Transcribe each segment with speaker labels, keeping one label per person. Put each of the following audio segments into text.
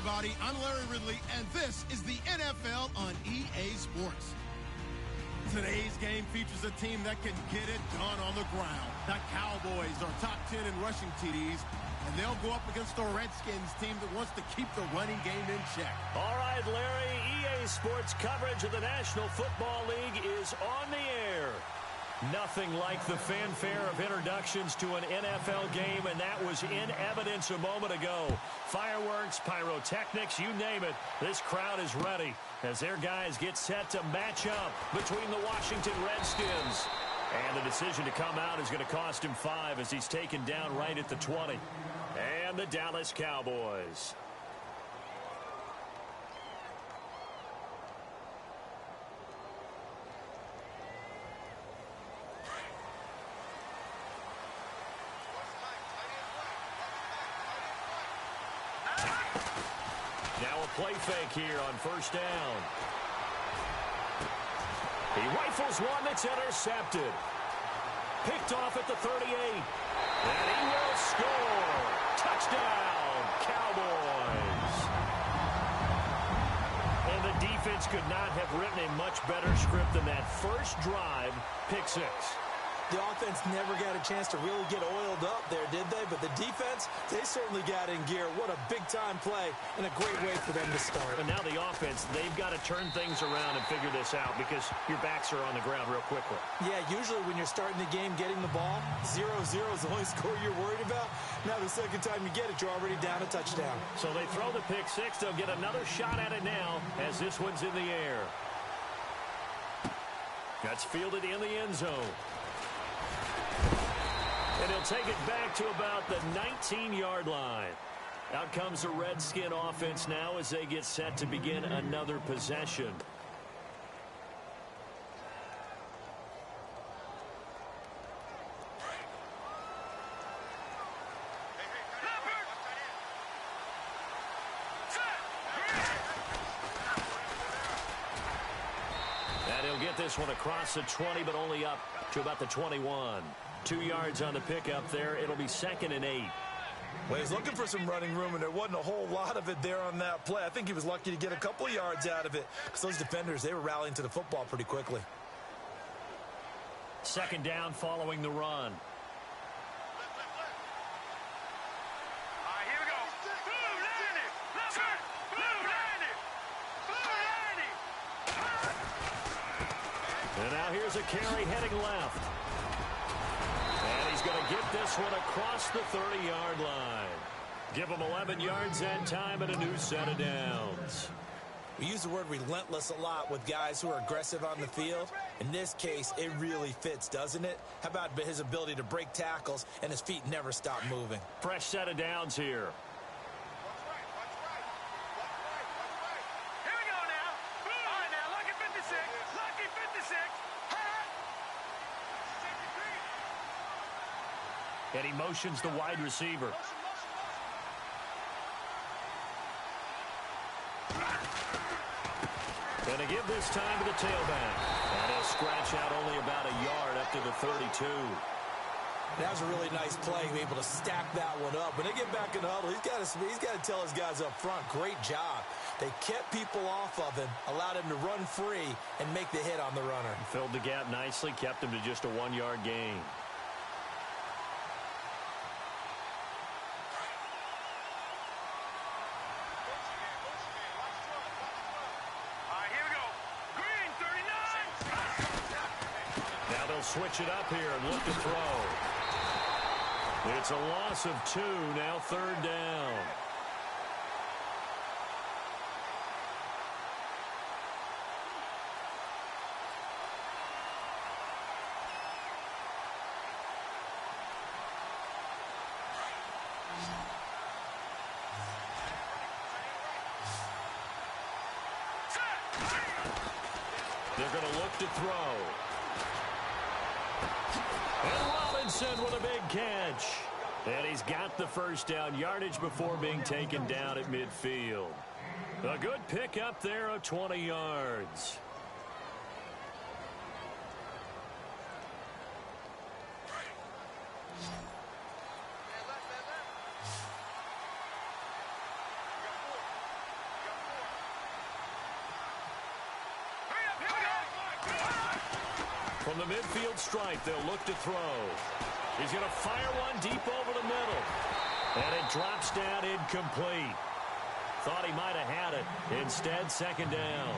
Speaker 1: everybody. I'm Larry Ridley, and this is the NFL on EA Sports. Today's game features a team that can get it done on the ground. The Cowboys are top 10 in rushing TDs, and they'll go up against the Redskins team that wants to keep the running game in check.
Speaker 2: All right, Larry, EA Sports coverage of the National Football League is on the air. Nothing like the fanfare of introductions to an NFL game, and that was in evidence a moment ago. Fireworks, pyrotechnics, you name it. This crowd is ready as their guys get set to match up between the Washington Redskins. And the decision to come out is going to cost him 5 as he's taken down right at the 20. And the Dallas Cowboys. Now a play fake here on first down. He rifles one that's intercepted. Picked off at the 38. And he will score. Touchdown, Cowboys. And the defense could not have written a much better script than that first drive, pick 6.
Speaker 3: The offense never got a chance to really get oiled up there, did they? But the defense, they certainly got in gear. What a big-time play and a great way for them to start.
Speaker 2: And now the offense, they've got to turn things around and figure this out because your backs are on the ground real quickly. Yeah,
Speaker 3: usually when you're starting the game getting the ball, 0-0 is the only score you're worried about. Now the second time you get it, you're already down a touchdown.
Speaker 2: So they throw the pick 6. They'll get another shot at it now as this one's in the air. That's fielded in the end zone. And he'll take it back to about the 19-yard line. Out comes the Redskin offense now as they get set to begin another possession. And he'll get this one across the 20, but only up to about the 21. 2 yards on the pickup there. It'll be 2nd and 8.
Speaker 4: Well, he's looking for some running room, and there wasn't a whole lot of it there on that play. I think he was lucky to get a couple of yards out of it because those defenders, they were rallying to the football pretty quickly.
Speaker 2: 2nd down following the run. And now here's a carry heading left. And he's going to get this one across the 30-yard line. Give him 11 yards that time and a new set of downs.
Speaker 3: We use the word relentless a lot with guys who are aggressive on the field. In this case, it really fits, doesn't it? How about his ability to break tackles and his feet never stop moving?
Speaker 2: Fresh set of downs here. And he motions the wide receiver. And to give this time to the tailback. And he'll scratch out only about a yard up to the 32.
Speaker 3: That was a really nice play, able to stack that one up. When they get back in the huddle, he's got to tell his guys up front, great job. They kept people off of him, allowed him to run free and make the hit on the runner.
Speaker 2: Filled the gap nicely, kept him to just a 1-yard gain. Switch it up here and look to throw. It's a loss of 2, now 3rd down. They're going to look to throw. And Robinson with a big catch. And he's got the first down yardage before being taken down at midfield. A good pick up there of 20 yards. From the midfield stripe, they'll look to throw. He's going to fire one deep over the middle. And it drops down incomplete. Thought he might have had it. Instead, second down.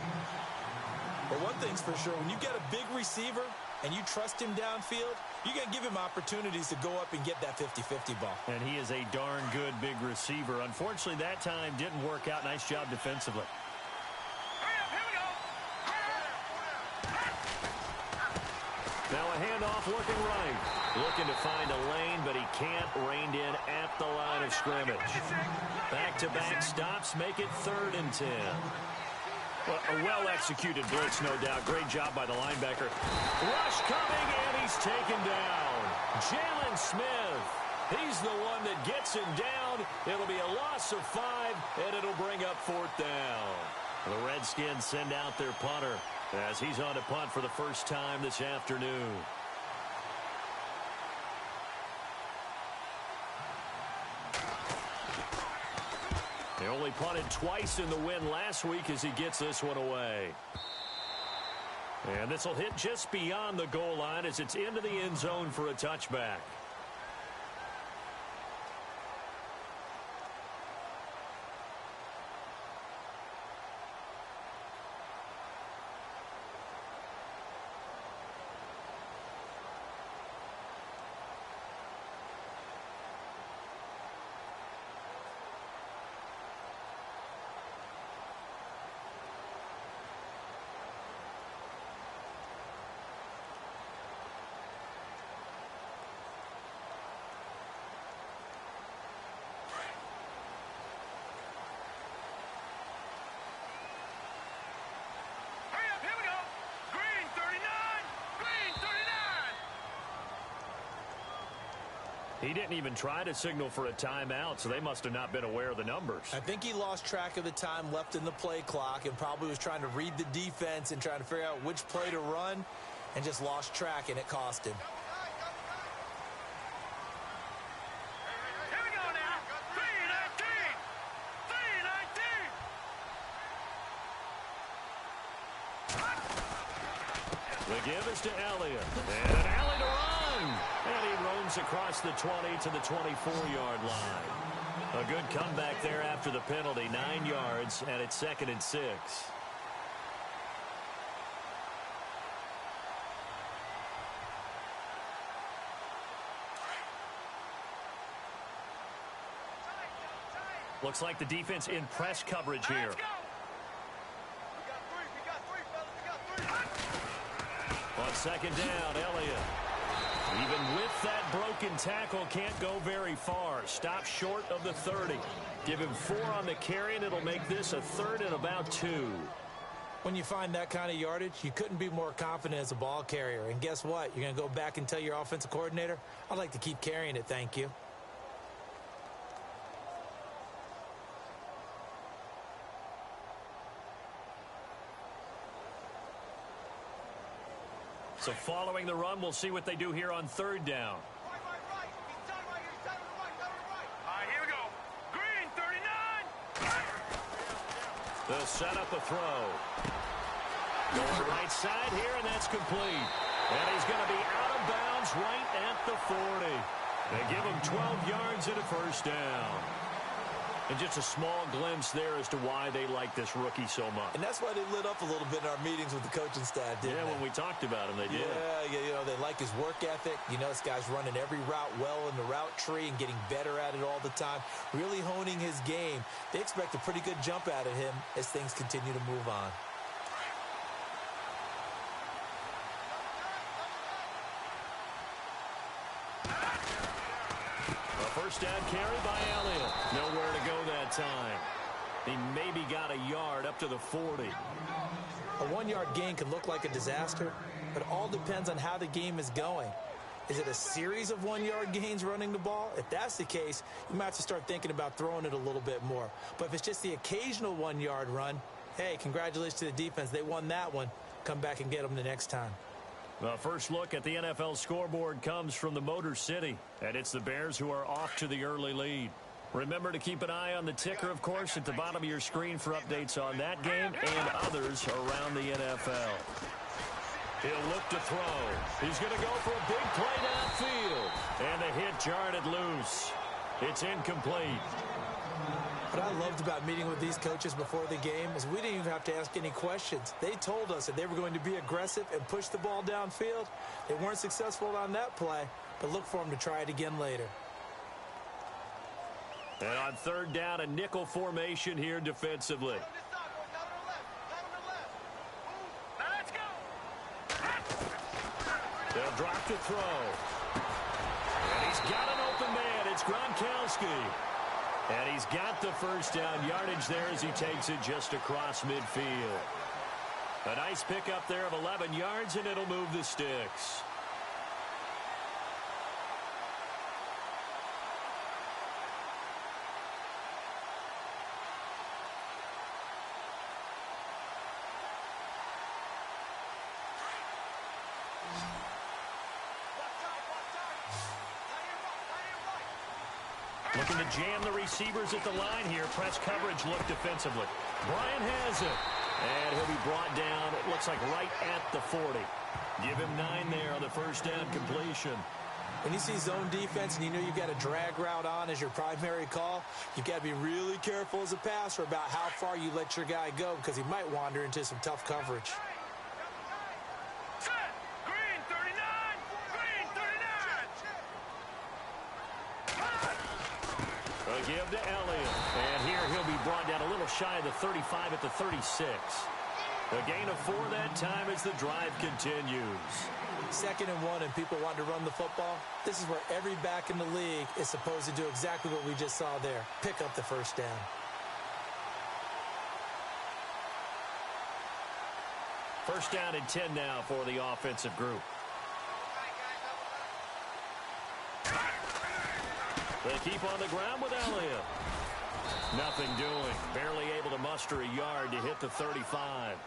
Speaker 3: Well, one thing's for sure. When you get a big receiver and you trust him downfield, you're going to give him opportunities to go up and get that 50-50 ball.
Speaker 2: And he is a darn good big receiver. Unfortunately, that time didn't work out. Nice job defensively. Now a handoff working right. Looking to find a lane, but he can't. Reined in at the line of scrimmage. Back-to-back stops make it 3rd and 10. Well, a well-executed blitz, no doubt. Great job by the linebacker. Rush coming, and he's taken down. Jalen Smith. He's the one that gets him down. It'll be a loss of 5, and it'll bring up 4th down. The Redskins send out their punter as he's on to punt for the first time this afternoon. They only punted twice in the win last week as he gets this one away. And this will hit just beyond the goal line as it's into the end zone for a touchback. He didn't even try to signal for a timeout, so they must have not been aware of the numbers.
Speaker 3: I think he lost track of the time left in the play clock and probably was trying to read the defense and trying to figure out which play to run and just lost track, and it cost him.
Speaker 5: Here we go now. 3-19. 3-19.
Speaker 2: The give is to Elliott. And an alley to run. And he roams across the 20 to the 24-yard line. A good comeback there after the penalty. 9 yards, and it's 2nd and 6. Looks like the defense in press coverage here. On second down, Elliott. Even with that broken tackle, can't go very far. Stop short of the 30. Give him 4 on the carry, and it'll make this a 3rd and about 2.
Speaker 3: When you find that kind of yardage, you couldn't be more confident as a ball carrier. And guess what? You're going to go back and tell your offensive coordinator, I'd like to keep carrying it, thank you.
Speaker 2: So following the run, we'll see what they do here on 3rd down.
Speaker 5: Here we go. Green, 39.
Speaker 2: They'll set up a throw. Going right side here, and that's complete. And he's going to be out of bounds right at the 40. They give him 12 yards and a first down. And just a small glimpse there as to why they like this rookie so much.
Speaker 3: And that's why they lit up a little bit in our meetings with the coaching staff, didn't they?
Speaker 2: Yeah, when we talked about him, they did.
Speaker 3: Yeah, you know, they like his work ethic. You know, this guy's running every route well in the route tree and getting better at it all the time, really honing his game. They expect a pretty good jump out of him as things continue to move on.
Speaker 2: First down carry by Elliott. Nowhere to go that time. He maybe got a yard up to the 40.
Speaker 3: A 1-yard gain can look like a disaster, but it all depends on how the game is going. Is it a series of 1-yard gains running the ball? If that's the case, you might have to start thinking about throwing it a little bit more. But if it's just the occasional 1-yard run, hey, congratulations to the defense. They won that one. Come back and get them the next time.
Speaker 2: The first look at the NFL scoreboard comes from the Motor City, and it's the Bears who are off to the early lead. Remember to keep an eye on the ticker, of course, at the bottom of your screen for updates on that game and others around the NFL. He'll look to throw. He's going to go for a big play downfield. And the hit jarred it loose. It's incomplete.
Speaker 3: What I loved about meeting with these coaches before the game is we didn't even have to ask any questions. They told us that they were going to be aggressive and push the ball downfield. They weren't successful on that play, but look for them to try it again later.
Speaker 2: And on third down, a nickel formation here defensively. They'll drop to throw. And he's got an open man. It's Gronkowski. And he's got the first down yardage there as he takes it just across midfield. A nice pickup there of 11 yards, and it'll move the sticks. Looking to jam the receivers at the line here. Press coverage look defensively. Bryant has it. And he'll be brought down, it looks like right at the 40. Give him 9 there on the first down completion.
Speaker 3: When you see zone defense and you know you've got a drag route on as your primary call, you've got to be really careful as a passer about how far you let your guy go because he might wander into some tough coverage.
Speaker 5: Green 39! Green 39!
Speaker 2: A give to Elliott. And here he'll be brought down a little shy of the 35 at the 36. A gain of 4 that time as the drive continues.
Speaker 3: 2nd and 1 and people want to run the football. This is where every back in the league is supposed to do exactly what we just saw there. Pick up the first down.
Speaker 2: First down and 10 now for the offensive group. They keep on the ground with Elliott. Nothing doing. Barely able to muster a yard to hit the 35.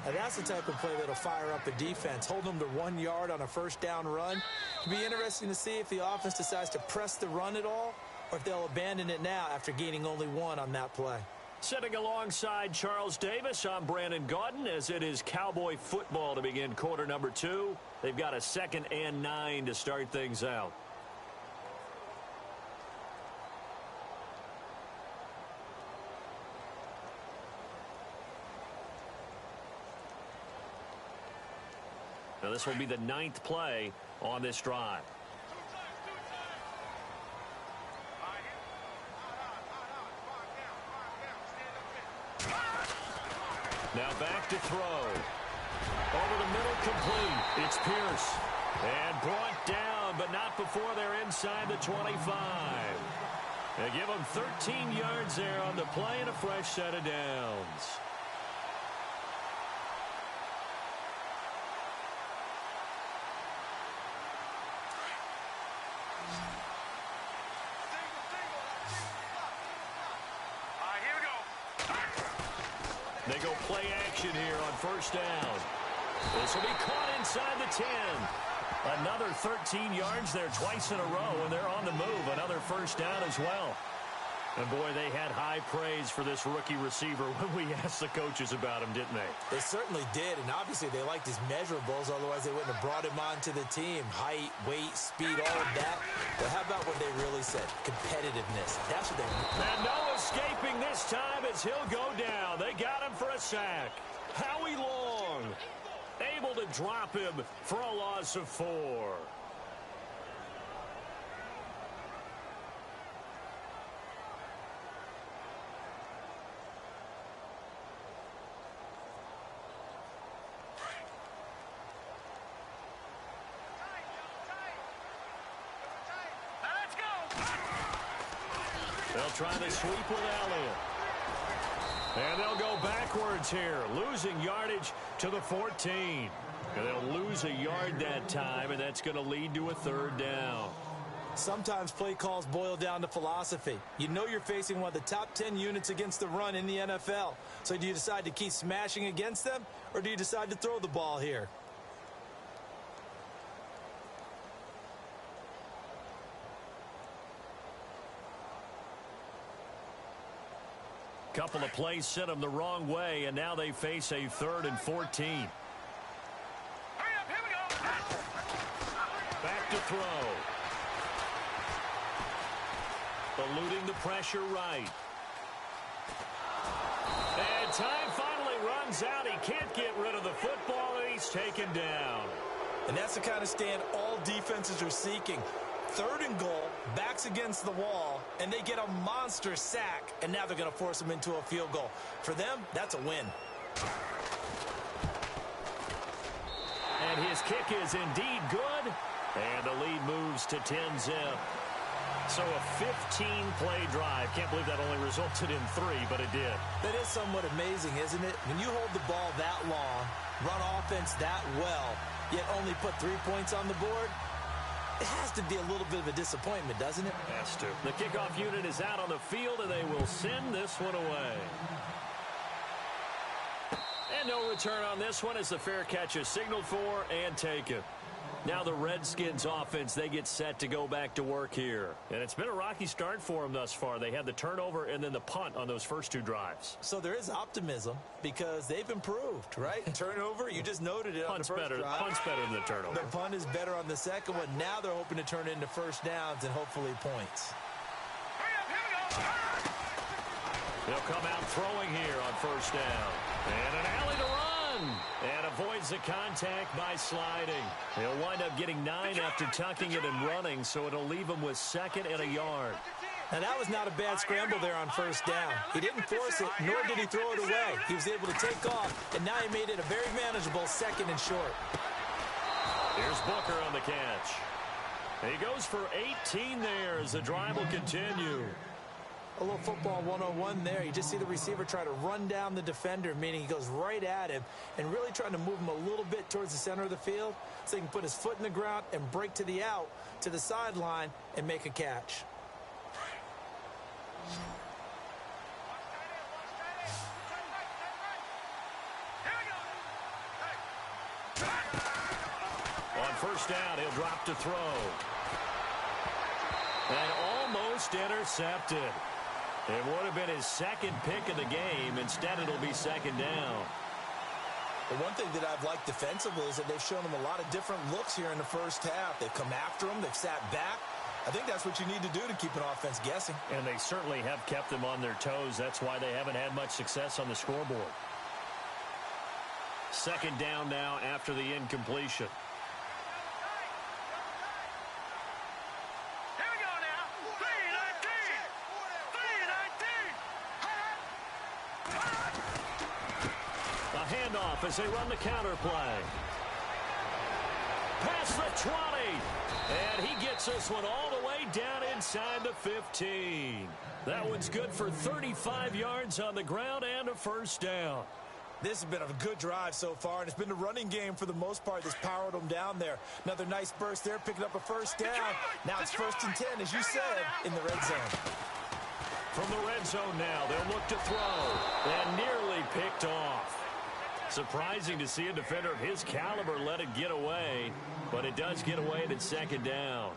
Speaker 3: And that's the type of play that'll fire up a defense. Hold them to 1 yard on a first down run. It'll be interesting to see if the offense decides to press the run at all or if they'll abandon it now after gaining only 1 on that play.
Speaker 2: Sitting alongside Charles Davis, I'm Brandon Gaudin as it is Cowboy football to begin quarter number 2. They've got a 2nd and 9 to start things out. Now this will be the 9th play on this drive. Now back to throw. Over the middle, complete. It's Pierce. And brought down, but not before they're inside the 25. They give them 13 yards there on the play and a fresh set of downs. They go play action here on first down. This will be caught inside the 10. Another 13 yards there twice in a row, and they're on the move. Another first down as well. And, boy, they had high praise for this rookie receiver when we asked the coaches about him, didn't they?
Speaker 3: They certainly did, and obviously they liked his measurables. Otherwise, they wouldn't have brought him onto the team. Height, weight, speed, all of that. But how about what they really said? Competitiveness. That's what they meant.
Speaker 2: And no escaping this time as he'll go down. They got him for a sack. Howie Long able to drop him for a loss of 4. They'll try the sweep with Elliott. And they'll go backwards here, losing yardage to the 14. And they'll lose a yard that time, and that's going to lead to a 3rd down.
Speaker 3: Sometimes play calls boil down to philosophy. You know you're facing one of the top 10 units against the run in the NFL. So do you decide to keep smashing against them, or do you decide to throw the ball here?
Speaker 2: Couple of plays sent them the wrong way, and now they face a 3rd and 14. eluding the pressure right. And time finally runs out. He can't get rid of the football, and he's taken down.
Speaker 3: And that's the kind of stand all defenses are seeking. 3rd and goal, backs against the wall, and they get a monster sack, and now they're going to force them into a field goal. For them, that's a win.
Speaker 2: And his kick is indeed good, and the lead moves to 10-zip. So a 15-play drive. Can't believe that only resulted in 3, but it did.
Speaker 3: That is somewhat amazing, isn't it? When you hold the ball that long, run offense that well, yet only put 3 points on the board, it has to be a little bit of a disappointment, doesn't it?
Speaker 2: Has to. The kickoff unit is out on the field, and they will send this one away. And no return on this one as the fair catch is signaled for and taken. Now the Redskins offense, they get set to go back to work here. And it's been a rocky start for them thus far. They had the turnover and then the punt on those first 2 drives.
Speaker 3: So there is optimism because they've improved, right? Turnover, you just noted it on the first drive.
Speaker 2: Punt's better than the turnover.
Speaker 3: The punt is better on the second one. Now they're hoping to turn into first downs and hopefully points.
Speaker 2: They'll come out throwing here on first down. And an alley to run. And avoids the contact by sliding. He'll wind up getting 9 after tucking it and running, so it'll leave him with 2nd and a yard.
Speaker 3: Now, that was not a bad scramble there on first down. He didn't force it, nor did he throw it away. He was able to take off, and now he made it a very manageable 2nd and short.
Speaker 2: Here's Booker on the catch. He goes for 18 there as the drive will continue.
Speaker 3: A little football 101 there. You just see the receiver try to run down the defender, meaning he goes right at him and really trying to move him a little bit towards the center of the field so he can put his foot in the ground and break to the out, to the sideline, and make a catch.
Speaker 2: On first down, he'll drop to throw. And almost intercepted. It would have been his 2nd pick of the game. Instead, it'll be 2nd down.
Speaker 3: The one thing that I've liked defensively is that they've shown him a lot of different looks here in the first half. They've come after him. They've sat back. I think that's what you need to do to keep an offense guessing.
Speaker 2: And they certainly have kept them on their toes. That's why they haven't had much success on the scoreboard. 2nd down now after the incompletion. Handoff as they run the counter play. Past the 20. And he gets this one all the way down inside the 15. That one's good for 35 yards on the ground and a first down.
Speaker 3: This has been a good drive so far, and it's been the running game for the most part that's powered them down there. Another nice burst there, picking up a first down. Now it's 1st and 10, as you said, in the red zone.
Speaker 2: From the red zone now, they'll look to throw. And nearly picked off. Surprising to see a defender of his caliber let it get away, but it does get away and it's 2nd down.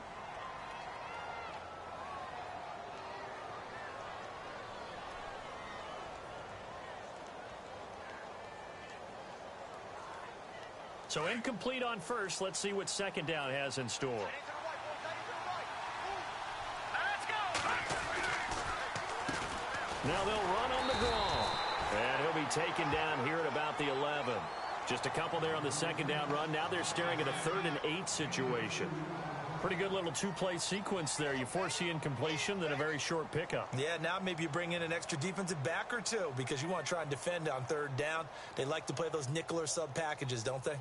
Speaker 2: So incomplete on first. Let's see what 2nd down has in store. Now they'll run on the draw. And he'll be taken down here at about the 11. Just a couple there on the 2nd down run. Now they're staring at a 3rd and 8 situation. Pretty good little 2-play sequence there. You force the incompletion, then a very short pickup.
Speaker 3: Yeah, now maybe you bring in an extra defensive back or 2 because you want to try and defend on 3rd down. They like to play those nickel or sub packages, don't they?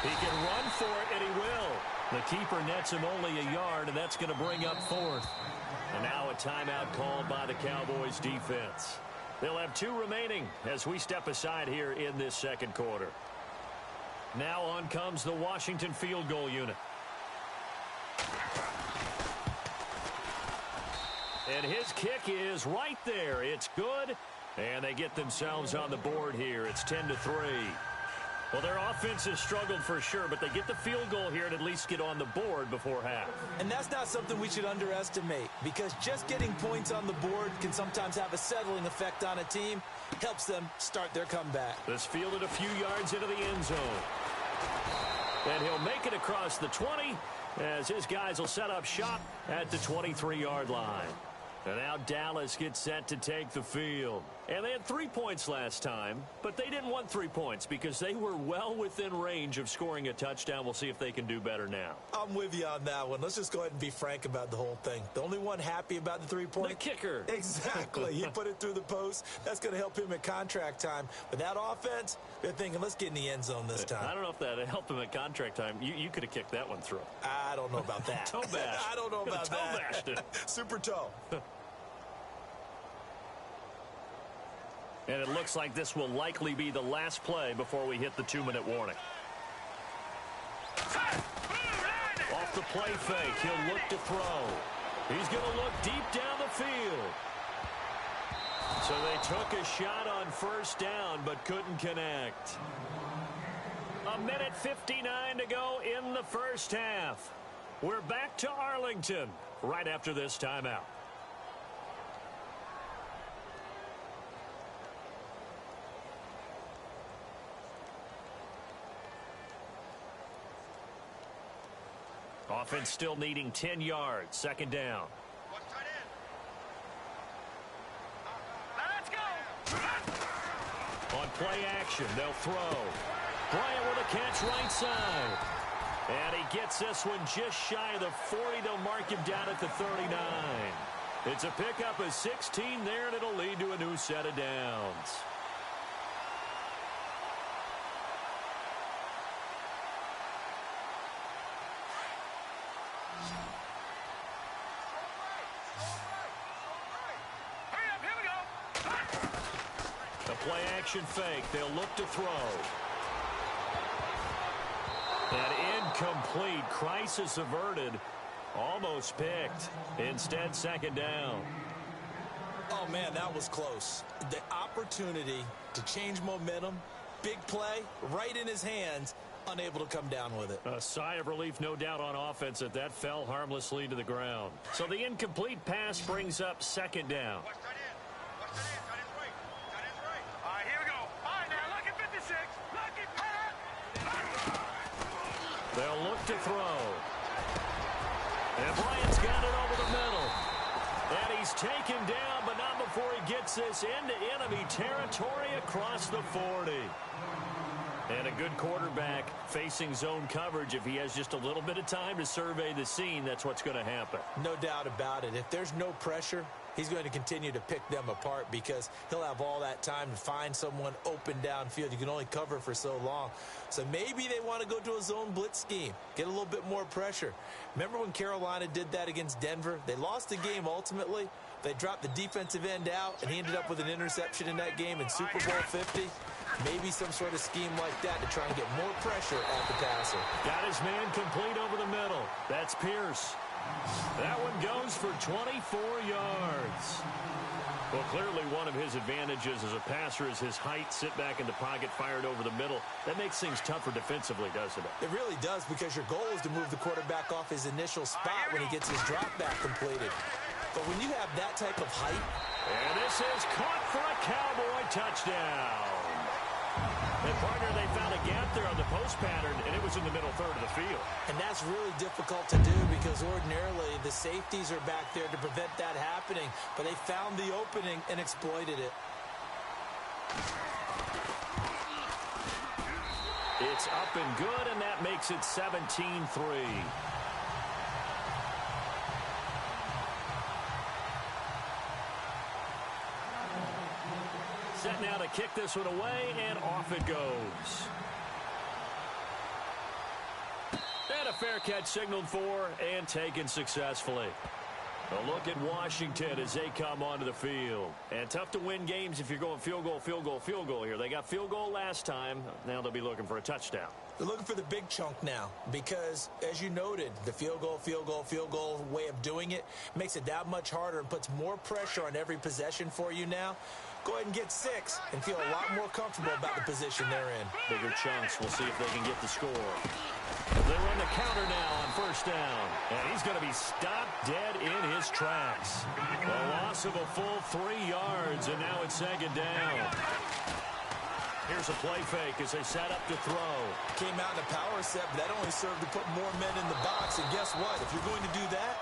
Speaker 2: He can run for it, and he will. The keeper nets him only a yard, and that's going to bring up 4th. And now a timeout called by the Cowboys defense. They'll have 2 remaining as we step aside here in this 2nd quarter. Now on comes the Washington field goal unit. And his kick is right there. It's good, And they get themselves on the board here. It's 10-3. Well, their offense has struggled for sure, but they get the field goal here and at least get on the board before half.
Speaker 3: And that's not something we should underestimate, because just getting points on the board can sometimes have a settling effect on a team. Helps them start their comeback.
Speaker 2: This fielded a few yards into the end zone. And he'll make it across the 20 as his guys will set up shop at the 23-yard line. And now Dallas gets set to take the field. And they had 3 points last time, but they didn't want 3 points because they were well within range of scoring a touchdown. We'll see if they can do better now.
Speaker 3: I'm with you on that one. Let's just go ahead and be frank about the whole thing. The only one happy about the 3-point?
Speaker 2: The kicker.
Speaker 3: Exactly. He put it through the post. That's going to help him at contract time. But that offense, they're thinking, let's get in the end zone this time.
Speaker 2: I don't know if that helped him at contract time. You could have kicked that one through.
Speaker 3: I don't know about that.
Speaker 2: Toe bash.
Speaker 3: I don't know about
Speaker 2: toe
Speaker 3: that.
Speaker 2: Bashed it.
Speaker 3: Super toe.
Speaker 2: And it looks like this will likely be the last play before we hit the 2-minute warning. Off the play fake, he'll look to throw. He's going to look deep down the field. So they took a shot on first down, but couldn't connect. 1:59 to go in the first half. We're back to Arlington right after this timeout. Offense still needing 10 yards. Second down.
Speaker 5: Let's go.
Speaker 2: On play action, they'll throw. Bryant with a catch right side. And he gets this one just shy of the 40. They'll mark him down at the 39. It's a pickup of 16 there, and it'll lead to a new set of downs. Play action fake. They'll look to throw. And incomplete. Crisis averted. Almost picked. Instead, second down.
Speaker 3: Oh, man, that was close. The opportunity to change momentum, big play, right in his hands, unable to come down with it.
Speaker 2: A sigh of relief, no doubt, on offense that fell harmlessly to the ground. So the incomplete pass brings up second down. They'll look to throw. And Bryant's got it over the middle. And he's taken down, but not before he gets this into enemy territory across the 40. And a good quarterback facing zone coverage. If he has just a little bit of time to survey the scene, that's what's going to happen.
Speaker 3: No doubt about it. If there's no pressure, he's going to continue to pick them apart because he'll have all that time to find someone open downfield. You can only cover for so long. So maybe they want to go to a zone blitz scheme, get a little bit more pressure. Remember when Carolina did that against Denver? They lost the game ultimately. They dropped the defensive end out, and he ended up with an interception in that game in Super Bowl 50. Maybe some sort of scheme like that to try and get more pressure at the passer.
Speaker 2: Got his man complete over the middle. That's Pierce. That one goes for 24 yards. Well, clearly one of his advantages as a passer is his height. Sit back in the pocket, fired over the middle. That makes things tougher defensively, doesn't it?
Speaker 3: It really does, because your goal is to move the quarterback off his initial spot when he gets his drop back completed. But when you have that type of height...
Speaker 2: And this is caught for a Cowboy touchdown. And, partner, they found a gap there on the post pattern, and it was in the middle third of the field.
Speaker 3: And that's really difficult to do because ordinarily the safeties are back there to prevent that happening. But they found the opening and exploited it.
Speaker 2: It's up and good, and that makes it 17-3. Set now to kick this one away, and off it goes. And a fair catch signaled for and taken successfully. A look at Washington as they come onto the field. And tough to win games if you're going field goal, field goal, field goal here. They got field goal last time. Now they'll be looking for a touchdown.
Speaker 3: They're looking for the big chunk now because, as you noted, the field goal way of doing it makes it that much harder and puts more pressure on every possession for you now. go ahead and get 6 and feel a lot more comfortable about the position they're in.
Speaker 2: Bigger chunks. We'll see if they can get the score. They run the counter now on first down. And he's going to be stopped dead in his tracks. A loss of a full 3 yards, and now it's second down. Here's a play fake as they set up to throw.
Speaker 3: Came out in a power set, but that only served to put more men in the box. And guess what? If you're going to do that,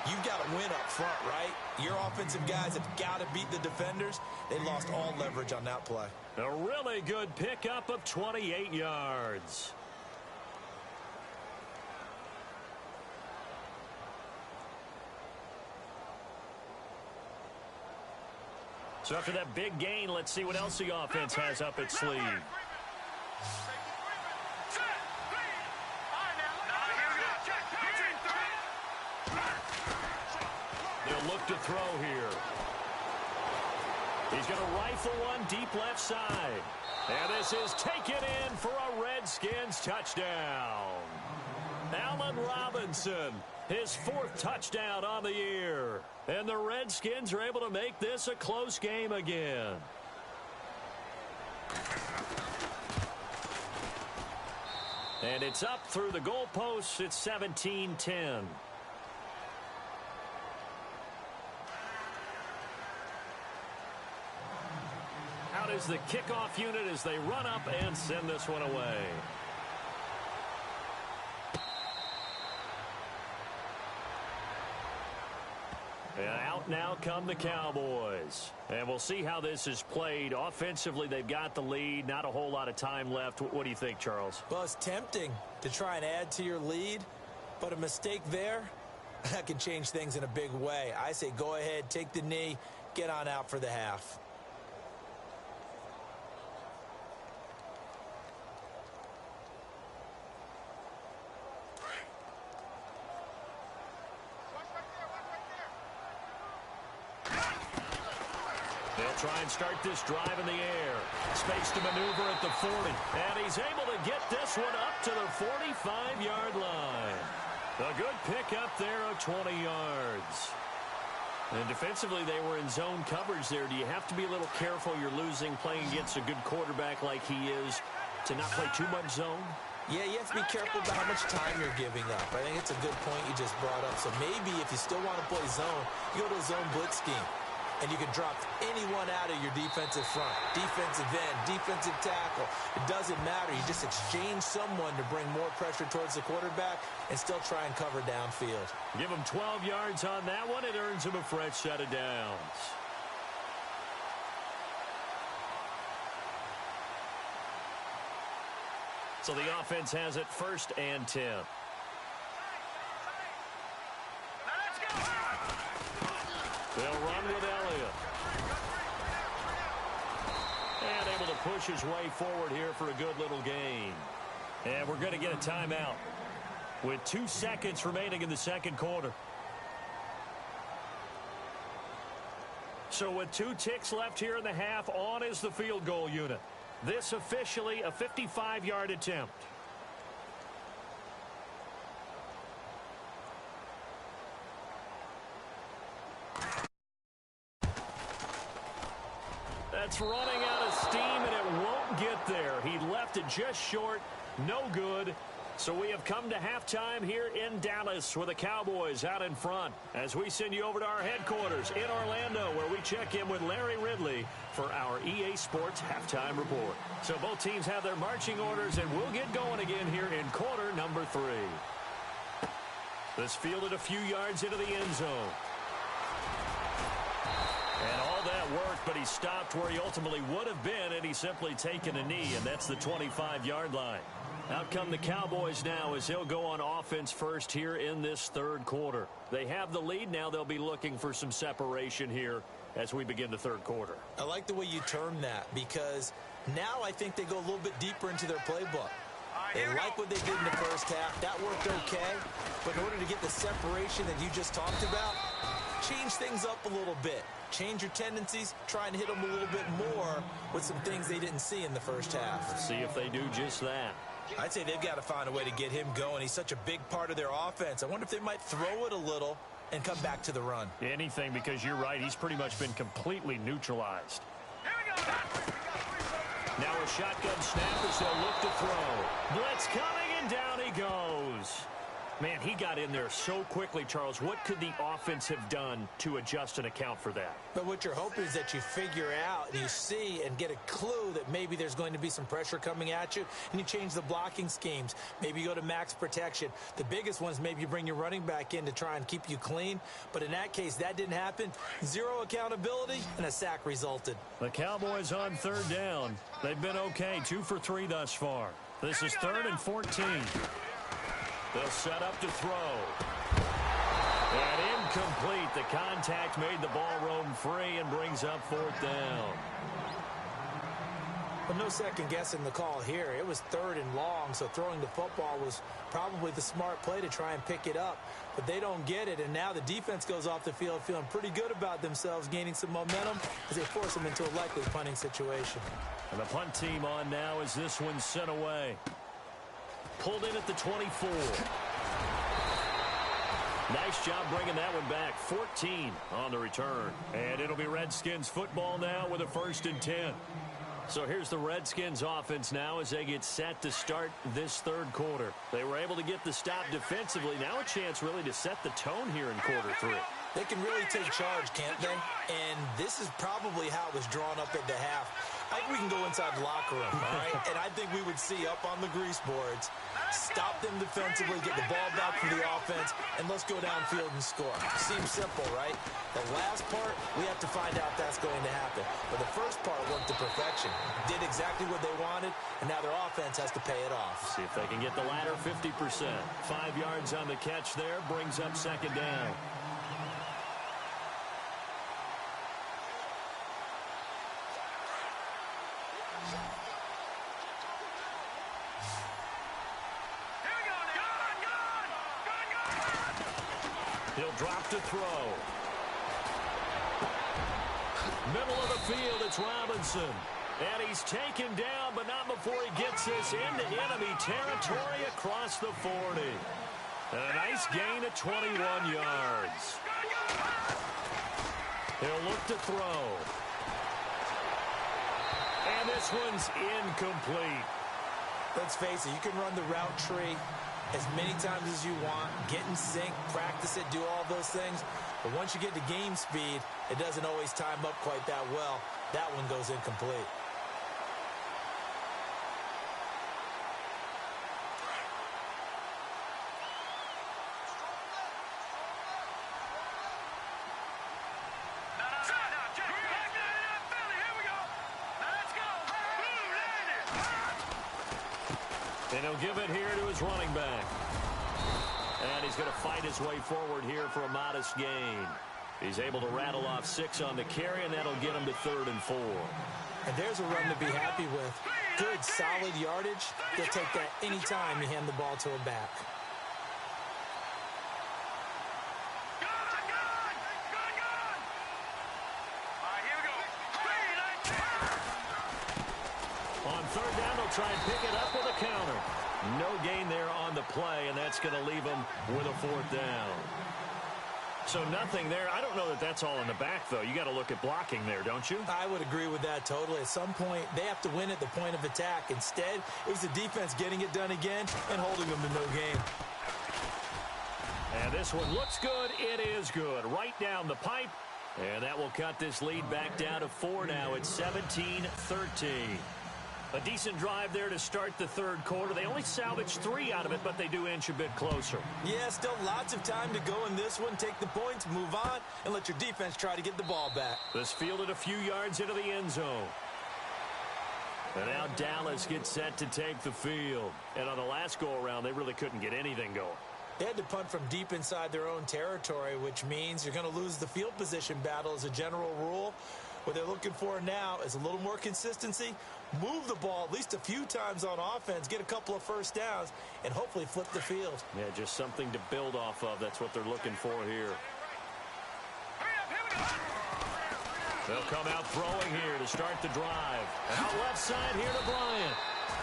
Speaker 3: you've got to win up front, right? Your offensive guys have got to beat the defenders. They lost all leverage on that play.
Speaker 2: A really good pickup of 28 yards. So after that big gain, let's see what else the offense has up its sleeve. They'll look to throw here. He's going to rifle one deep left side. And this is taken in for a Redskins touchdown. Allen Robinson, his 4th touchdown on the year. And the Redskins are able to make this a close game again. And it's up through the goalposts. It's 17-10. Out is the kickoff unit as they run up and send this one away. And out now come the Cowboys. And we'll see how this is played. Offensively, they've got the lead. Not a whole lot of time left. What do you think, Charles?
Speaker 3: Well, it's tempting to try and add to your lead, but a mistake there, that can change things in a big way. I say go ahead, take the knee, get on out for the half.
Speaker 2: They'll try and start this drive in the air. Space to maneuver at the 40. And he's able to get this one up to the 45-yard line. A good pickup there of 20 yards. And defensively, they were in zone coverage there. Do you have to be a little careful? You're losing playing against a good quarterback like he is to not play too much zone?
Speaker 3: Yeah, you have to be careful about how much time you're giving up. I think it's a good point you just brought up. So maybe if you still want to play zone, you go to a zone blitz scheme. And you can drop anyone out of your defensive front, defensive end, defensive tackle. It doesn't matter. You just exchange someone to bring more pressure towards the quarterback and still try and cover downfield.
Speaker 2: Give him 12 yards on that one. It earns him a fresh set of downs. So the offense has it 1st and 10. They'll run with Elliott. And able to push his way forward here for a good little gain. And we're going to get a timeout with 2 seconds remaining in the second quarter. So with 2 ticks left here in the half, on is the field goal unit. This officially a 55-yard attempt. That's running out of steam, and it won't get there. He left it just short. No good. So we have come to halftime here in Dallas with the Cowboys out in front as we send you over to our headquarters in Orlando where we check in with Larry Ridley for our EA Sports Halftime Report. So both teams have their marching orders, and we'll get going again here in quarter number 3. This fielded a few yards into the end zone. And all that worked, but he stopped where he ultimately would have been, and he's simply taken a knee, and that's the 25-yard line. Out come the Cowboys now as he'll go on offense first here in this third quarter. They have the lead. Now they'll be looking for some separation here as we begin the third quarter.
Speaker 3: I like the way you term that because now I think they go a little bit deeper into their playbook. They like what they did in the first half. That worked okay. But in order to get the separation that you just talked about, change things up a little bit. Change your tendencies, try and hit them a little bit more with some things they didn't see in the first half.
Speaker 2: Let's see if they do just that.
Speaker 3: I'd say they've got to find a way to get him going. He's such a big part of their offense. I wonder if they might throw it a little and come back to the run.
Speaker 2: Anything, because you're right. He's pretty much been completely neutralized. Now a shotgun snap as they'll look to throw. Blitz coming, and down he goes. Man, he got in there so quickly, Charles. What could the offense have done to adjust and account for that?
Speaker 3: But what you're hoping is that you figure out and you see and get a clue that maybe there's going to be some pressure coming at you, and you change the blocking schemes. Maybe you go to max protection. The biggest ones, maybe you bring your running back in to try and keep you clean. But in that case, that didn't happen. Zero accountability, and a sack resulted.
Speaker 2: The Cowboys on third down. They've been okay, 2 for 3 thus far. This is 3rd and 14. They'll set up to throw. And incomplete. The contact made the ball roam free and brings up 4th down.
Speaker 3: Well, no second guessing the call here. It was 3rd and long, so throwing the football was probably the smart play to try and pick it up. But they don't get it, and now the defense goes off the field feeling pretty good about themselves, gaining some momentum as they force them into a likely punting situation.
Speaker 2: And the punt team on now as this one's sent away. Pulled in at the 24. Nice job bringing that one back. 14 on the return. And it'll be Redskins football now with a 1st and 10. So here's the Redskins offense now as they get set to start this 3rd quarter. They were able to get the stop defensively. Now a chance really to set the tone here in quarter 3.
Speaker 3: They can really take charge, can't they? And this is probably how it was drawn up at the half. I think we can go inside the locker room, all right? And I think we would see up on the grease boards, stop them defensively, get the ball back for the offense, and let's go downfield and score. Seems simple, right? The last part, we have to find out if that's going to happen. But the first part worked to perfection. Did exactly what they wanted, and now their offense has to pay it off.
Speaker 2: See if they can get the latter 50%. 5 yards on the catch there, brings up 2nd down. He'll drop to throw. Middle of the field, it's Robinson. And he's taken down, but not before he gets this into enemy territory across the 40. And a nice gain of 21 yards. He'll look to throw. And this one's incomplete.
Speaker 3: Let's face it, you can run the route tree as many times as you want, get in sync, practice it, do all those things. But once you get to game speed, it doesn't always time up quite that well. That one goes incomplete.
Speaker 2: And he'll give it here to his running back. And he's going to fight his way forward here for a modest gain. He's able to rattle off 6 on the carry, and that'll get him to 3rd and 4.
Speaker 3: And there's a run to be happy with. Good, solid yardage. They'll take that any time you hand the ball to a back.
Speaker 2: On 3rd down, they'll try and pick it up with a counter. No gain there on the play, and that's going to leave them with a 4th down. So nothing there. I don't know that that's all in the back, though. You got to look at blocking there, don't you?
Speaker 3: I would agree with that totally. At some point, they have to win at the point of attack. Instead, it was the defense getting it done again and holding them to no gain.
Speaker 2: And this one looks good. It is good. Right down the pipe. And that will cut this lead back down to 4 now. It's 17-13. A decent drive there to start the 3rd quarter. They only salvaged 3 out of it, but they do inch a bit closer.
Speaker 3: Yeah, still lots of time to go in this one. Take the points, move on, and let your defense try to get the ball back.
Speaker 2: This fielded a few yards into the end zone. And now Dallas gets set to take the field. And on the last go-around, they really couldn't get anything going.
Speaker 3: They had to punt from deep inside their own territory, which means you're going to lose the field position battle as a general rule. What they're looking for now is a little more consistency, move the ball at least a few times on offense, get a couple of 1st downs, and hopefully flip the field.
Speaker 2: Yeah, just something to build off of. That's what they're looking for here. They'll come out throwing here to start the drive. Out left side here to Bryant.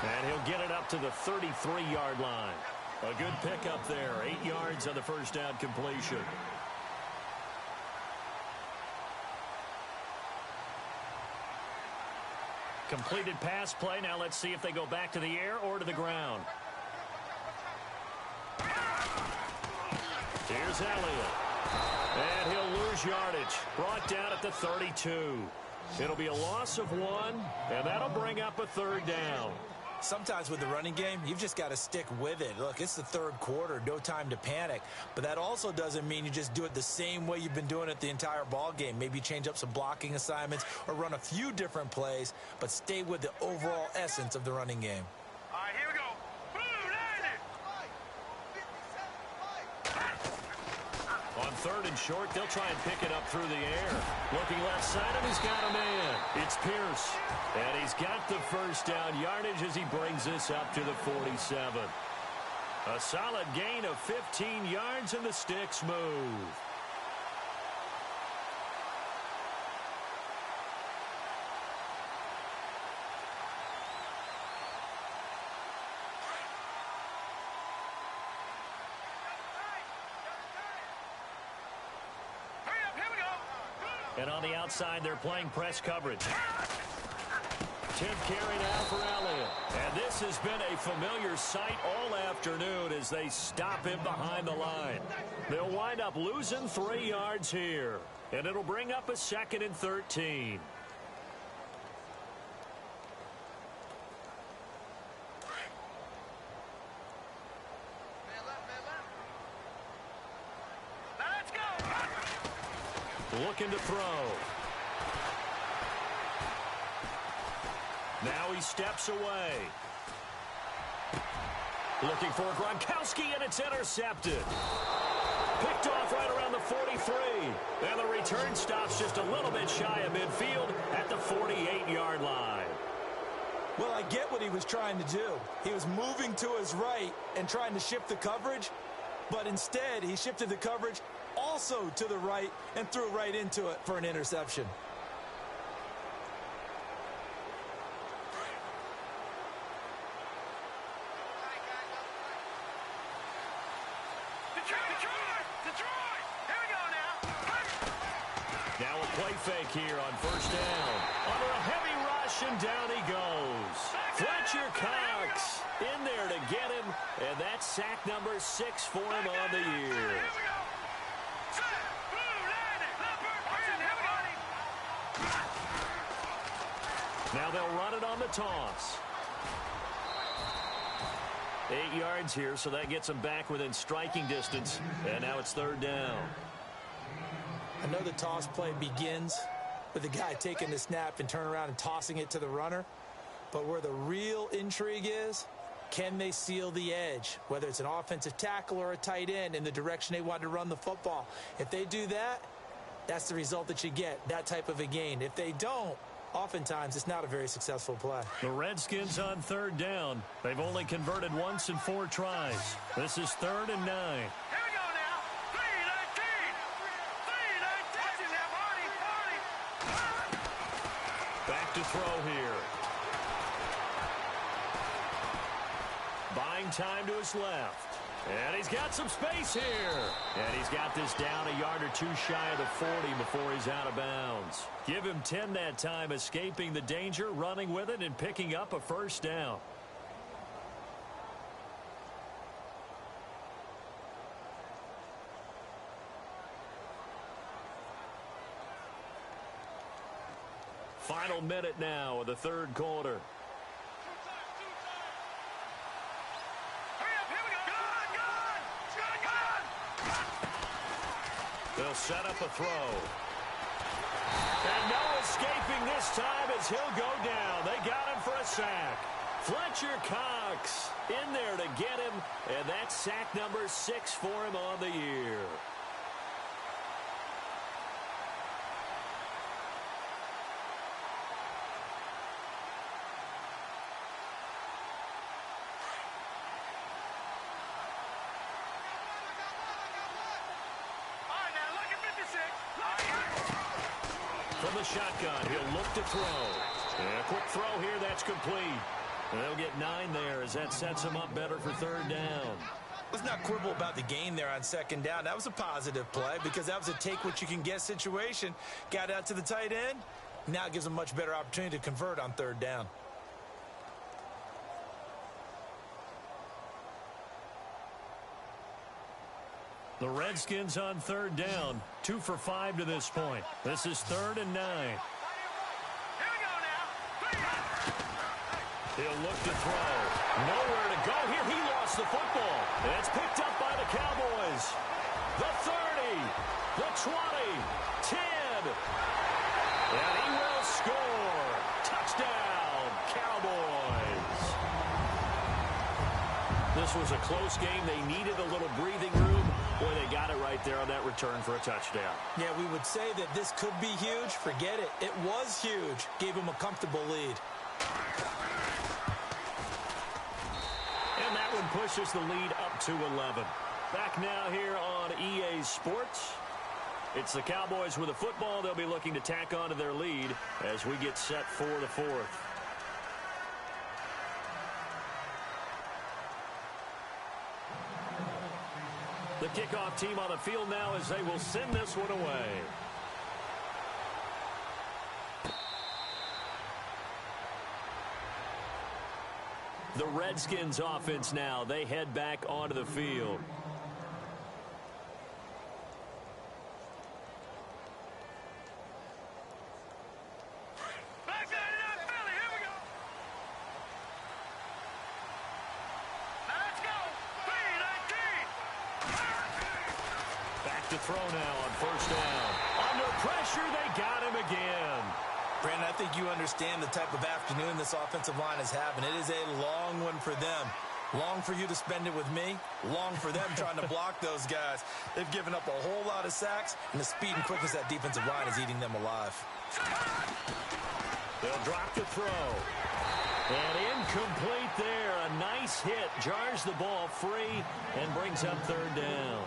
Speaker 2: And he'll get it up to the 33-yard line. A good pickup there. 8 yards on the 1st down completion. Completed pass play. Now let's see if they go back to the air or to the ground. Here's Elliott. And he'll lose yardage. Brought down at the 32. It'll be a loss of 1, and that'll bring up a third down.
Speaker 3: Sometimes with the running game, you've just got to stick with it. Look, it's the third quarter, no time to panic. But that also doesn't mean you just do it the same way you've been doing it the entire ball game. Maybe change up some blocking assignments or run a few different plays, but stay with the overall essence of the running game.
Speaker 5: All right, here we go.
Speaker 2: On third and short, they'll try and pick it up through the air. Looking left side, and he's got a man. It's Pierce. And he's got the first down yardage as he brings this up to the 47. A solid gain of 15 yards, and the sticks move. And on the outside, they're playing press coverage. 10th carry now for Elliott. And this has been a familiar sight all afternoon as they stop him behind the line. They'll wind up losing 3 yards here. And it'll bring up a 2nd and 13. Looking to throw. Now he steps away. Looking for Gronkowski, and it's intercepted. Picked off right around the 43. And the return stops just a little bit shy of midfield at the 48-yard line.
Speaker 3: Well, I get what he was trying to do. He was moving to his right and trying to shift the coverage, but instead he shifted the coverage also to the right and threw right into it for an interception.
Speaker 5: Detroit! Here we go now.
Speaker 2: Now a play fake here on first down. Under a heavy rush, and down he goes. Fletcher Cox in there to get him, and that's sack number 6 for him on the year. Now they'll run it on the toss. 8 yards here, so that gets them back within striking distance. And now it's third down.
Speaker 3: I know the toss play begins with the guy taking the snap and turning around and tossing it to the runner. But where the real intrigue is, can they seal the edge? Whether it's an offensive tackle or a tight end in the direction they want to run the football. If they do that, that's the result that you get, that type of a gain. If they don't, oftentimes it's not a very successful play.
Speaker 2: The Redskins on third down. They've only converted once in 4 tries. This is 3rd and 9.
Speaker 5: Here we go now. 3-19.
Speaker 2: Back to throw here. Buying time to his left. And he's got some space here. And he's got this down a yard or 2 shy of the 40 before he's out of bounds. Give him 10 that time, escaping the danger, running with it, and picking up a first down. Final minute now of the third quarter. They'll set up a throw. And no escaping this time as he'll go down. They got him for a sack. Fletcher Cox in there to get him, and that's sack number 6 for him on the year. From the shotgun, he'll look to throw. And a quick throw here, that's complete. And they'll get 9 there as that sets him up better for third down.
Speaker 3: Let's not quibble about the gain there on second down. That was a positive play because that was a take-what-you-can-get situation. Got out to the tight end, Now it gives them a much better opportunity to convert on third down.
Speaker 2: The Redskins on third down, 2 for 5 to this point. This is 3rd and 9.
Speaker 5: Here we go now.
Speaker 2: He'll look to throw. Nowhere to go here. He lost the football. And it's picked up by the Cowboys. The 30, the 20, 10. And he will score. Touchdown, Cowboys. This was a close game. They needed a little breathing room. Boy, they got it right there on that return for a touchdown.
Speaker 3: Yeah, we would say that this could be huge. Forget it. It was huge. Gave him a comfortable lead.
Speaker 2: And that one pushes the lead up to 11. Back now here on EA Sports. It's the Cowboys with the football. They'll be looking to tack on to their lead as we get set for the 4th. The kickoff team on the field now as they will send this one away. The Redskins offense now. They head back onto the field.
Speaker 5: Back there in Philly. Here we go. Now let's go. 3-19.
Speaker 2: Back to throw now on first down. Under pressure, they got him again.
Speaker 3: Brandon, I think you understand the type of afternoon this offensive line is having. It is a long one for them. Long for you to spend it with me. Long for them trying to block those guys. They've given up a whole lot of sacks, and the speed and quickness of that defensive line is eating them alive.
Speaker 2: They'll drop to throw. And incomplete there. A nice hit. Jars the ball free and brings up third down.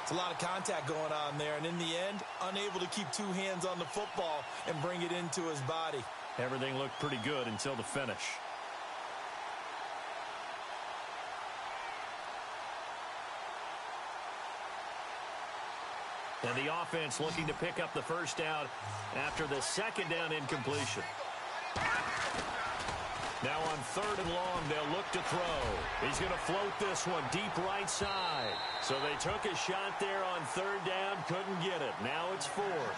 Speaker 3: It's a lot of contact going on there, and in the end, unable to keep two hands on the football and bring it into his body.
Speaker 2: Everything looked pretty good until the finish. And the offense looking to pick up the first down after the second down incompletion. Now on third and long, they'll look to throw. He's going to float this one deep right side. So they took a shot there on third down, couldn't get it. Now it's fourth.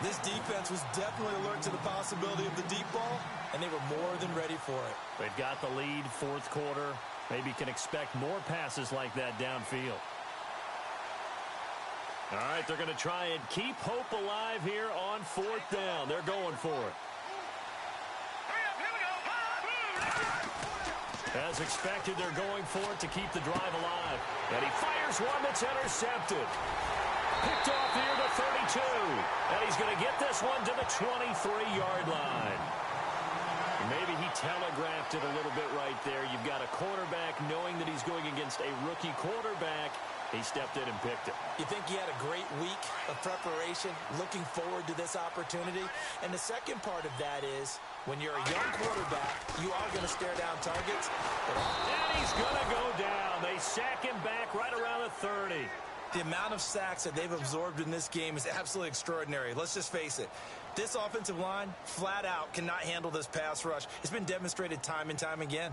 Speaker 3: This defense was definitely alert to the possibility of the deep ball, and they were more than ready for it.
Speaker 2: They've got the lead, fourth quarter. Maybe can expect more passes like that downfield. All right, they're going to try and keep hope alive here on fourth down. They're going for it. As expected, they're going for it to keep the drive alive. And he fires one that's intercepted. Picked off here to 32. And he's going to get this one to the 23-yard line. Maybe he telegraphed it a little bit right there. You've got a quarterback knowing that he's going against a rookie quarterback. He stepped in and picked it.
Speaker 3: You think he had a great week of preparation, looking forward to this opportunity? And the second part of that is, when you're a young quarterback, you are going to stare down targets.
Speaker 2: And he's going to go down. They sack him back right around the 30.
Speaker 3: The amount of sacks that they've absorbed in this game is absolutely extraordinary. Let's just face it. This offensive line, flat out, cannot handle this pass rush. It's been demonstrated time and time again.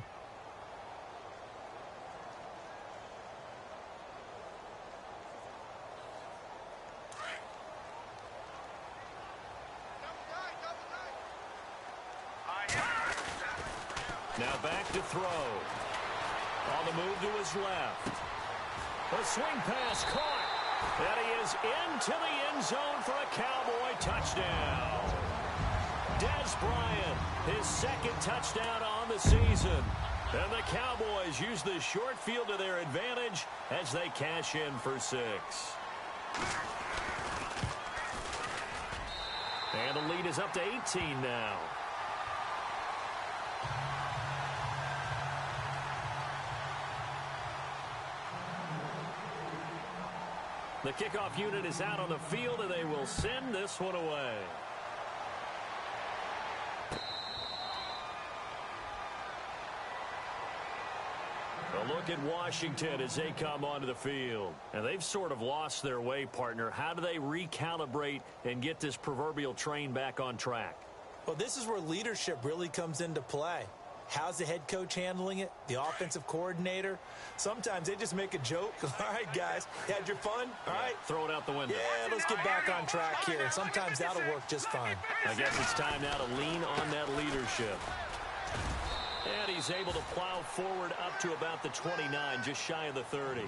Speaker 2: Now back to throw. On the move to his left. A swing pass caught. And he is into the end zone for a Cowboy touchdown. Dez Bryant, his second touchdown on the season. And the Cowboys use the short field to their advantage as they cash in for 6. And the lead is up to 18 now. The kickoff unit is out on the field, and they will send this one away. A look at Washington as they come onto the field. And they've sort of lost their way, partner. How do they recalibrate and get this proverbial train back on track?
Speaker 3: Well, this is where leadership really comes into play. How's the head coach handling it? The offensive coordinator? Sometimes they just make a joke. All right, guys, you had your fun? All right.
Speaker 2: Throw it out the window.
Speaker 3: Yeah, let's get back on track here. Sometimes that'll work just fine.
Speaker 2: I guess it's time now to lean on that leadership. And he's able to plow forward up to about the 29, just shy of the 30.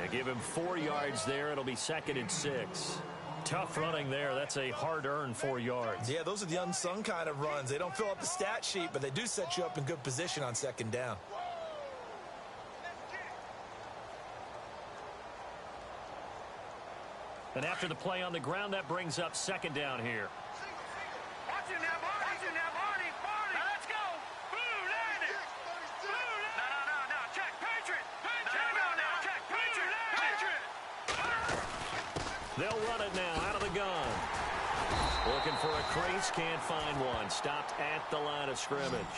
Speaker 2: And give him 4 yards there. It'll be 2nd and 6. Tough running there. That's a hard-earned 4 yards.
Speaker 3: Yeah, those are the unsung kind of runs. They don't fill up the stat sheet, but they do set you up in good position on 2nd down.
Speaker 2: And after the play on the ground, that brings up 2nd down here.
Speaker 5: Watch him now, Barney. Watch him now, Barney. Barney. Now let's go. Blue, land it. Blue, land it. No. Check. Patriot. No. Check. Patriot. Patriot.
Speaker 2: They'll run it now out of the gun. Looking for a crease, can't find one. Stopped at the line of scrimmage.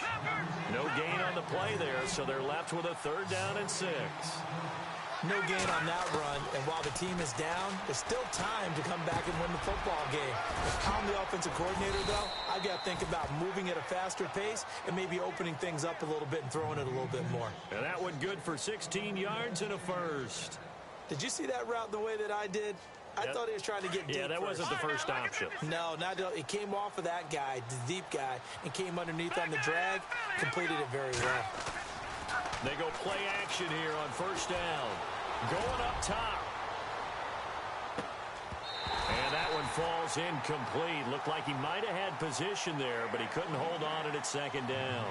Speaker 2: No gain on the play there, so they're left with a 3rd down and 6.
Speaker 3: No gain on that run, and while the team is down, there's still time to come back and win the football game. If I'm the offensive coordinator, though, I've got to think about moving at a faster pace and maybe opening things up a little bit and throwing it a little bit more.
Speaker 2: And that one good for 16 yards and a 1st.
Speaker 3: Did you see that route the way that I did? I thought he was trying to get deep.
Speaker 2: Yeah, that wasn't the first option.
Speaker 3: No, it came off of that guy, the deep guy, and came underneath on the drag, completed it very well.
Speaker 2: They go play action here on 1st down. Going up top. And that one falls incomplete. Looked like he might have had position there, but he couldn't hold on it at 2nd down.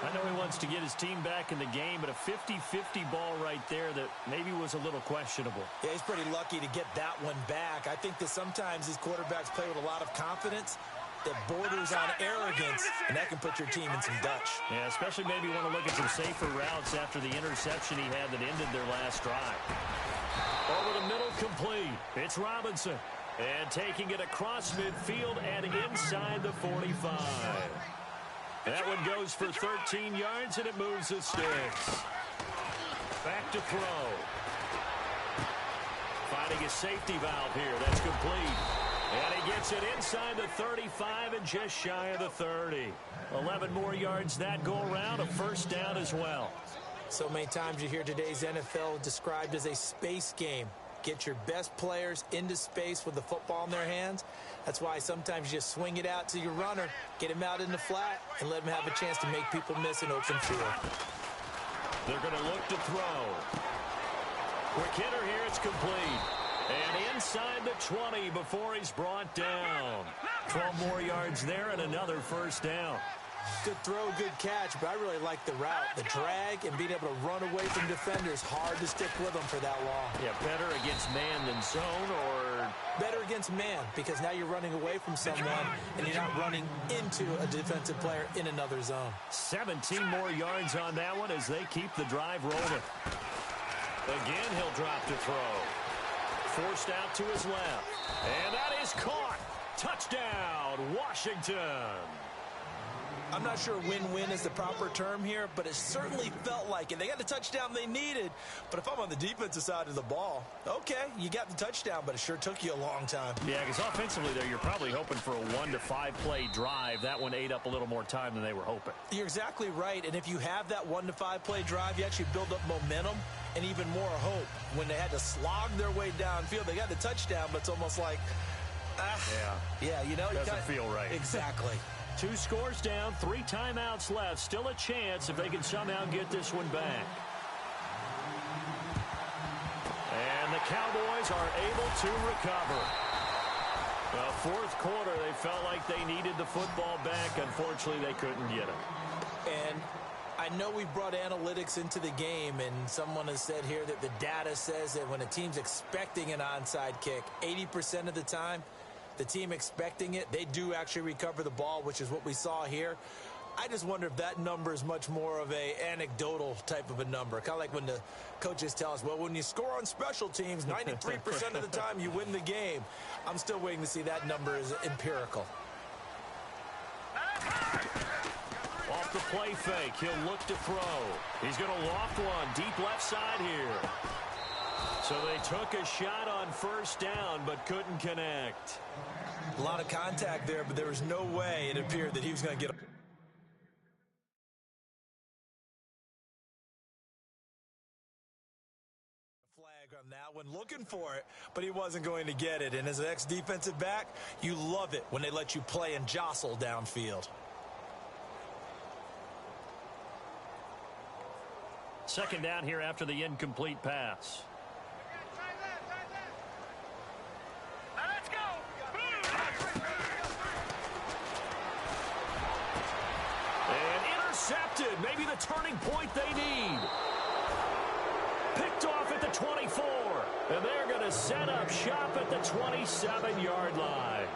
Speaker 2: I know he wants to get his team back in the game, but a 50-50 ball right there that maybe was a little questionable.
Speaker 3: Yeah, he's pretty lucky to get that one back. I think that sometimes these quarterbacks play with a lot of confidence that borders on arrogance, and that can put your team in some Dutch.
Speaker 2: Yeah, especially maybe want to look at some safer routes after the interception he had that ended their last drive. Over the middle, complete. It's Robinson. And taking it across midfield and inside the 45. That one goes for 13 yards, and it moves the sticks. Back to throw. Finding a safety valve here. That's complete. And he gets it inside the 35 and just shy of the 30. 11 more yards that go around, a 1st down as well.
Speaker 3: So many times you hear today's NFL described as a space game. Get your best players into space with the football in their hands. That's why sometimes you just swing it out to your runner, get him out in the flat, and let him have a chance to make people miss an open field.
Speaker 2: They're going to look to throw. Quick hitter here, it's complete. And inside the 20 before he's brought down. 12 more yards there and another 1st down.
Speaker 3: Good throw, good catch, but I really like the route. The drag and being able to run away from defenders, hard to stick with them for that long.
Speaker 2: Yeah, better against man than zone, or
Speaker 3: better against man, because now you're running away from someone and you're not running into a defensive player in another zone.
Speaker 2: 17 more yards on that one as they keep the drive rolling. Again, he'll drop to throw. Forced out to his left. And that is caught. Touchdown, Washington.
Speaker 3: I'm not sure win-win is the proper term here, but it certainly felt like it. They got the touchdown they needed, but if I'm on the defensive side of the ball, okay, you got the touchdown, but it sure took you a long time.
Speaker 2: Yeah, because offensively there, you're probably hoping for a 1 to 5 play drive. That one ate up a little more time than they were hoping.
Speaker 3: You're exactly right, and if you have that 1 to 5 play drive, you actually build up momentum and even more hope. When they had to slog their way downfield, they got the touchdown, but it's almost like, yeah, you know,
Speaker 2: doesn't feel right.
Speaker 3: Exactly.
Speaker 2: 2 scores down, 3 timeouts left. Still a chance if they can somehow get this one back. And the Cowboys are able to recover. The 4th quarter, they felt like they needed the football back. Unfortunately, they couldn't get it.
Speaker 3: And I know we brought analytics into the game, and someone has said here that the data says that when a team's expecting an onside kick, 80% of the time, the team expecting it, they do actually recover the ball, which is what we saw here. I just wonder if that number is much more of a anecdotal type of a number. Kind of like when the coaches tell us, well, when you score on special teams, 93% of the time you win the game. I'm still waiting to see that number is empirical.
Speaker 2: Off the play fake. He'll look to throw. He's going to loft one deep left side here. So they took a shot on first down but couldn't connect.
Speaker 4: A lot of contact there, but there was no way it appeared that he was going to get a flag on that one. Looking for it, but he wasn't going to get it. And as an ex-defensive back, you love it when they let you play and jostle downfield.
Speaker 2: Second down here after the incomplete pass.
Speaker 5: Let's go.
Speaker 2: And intercepted. Maybe the turning point they need. Picked off at the 24. And they're going to set up shop at the 27-yard line.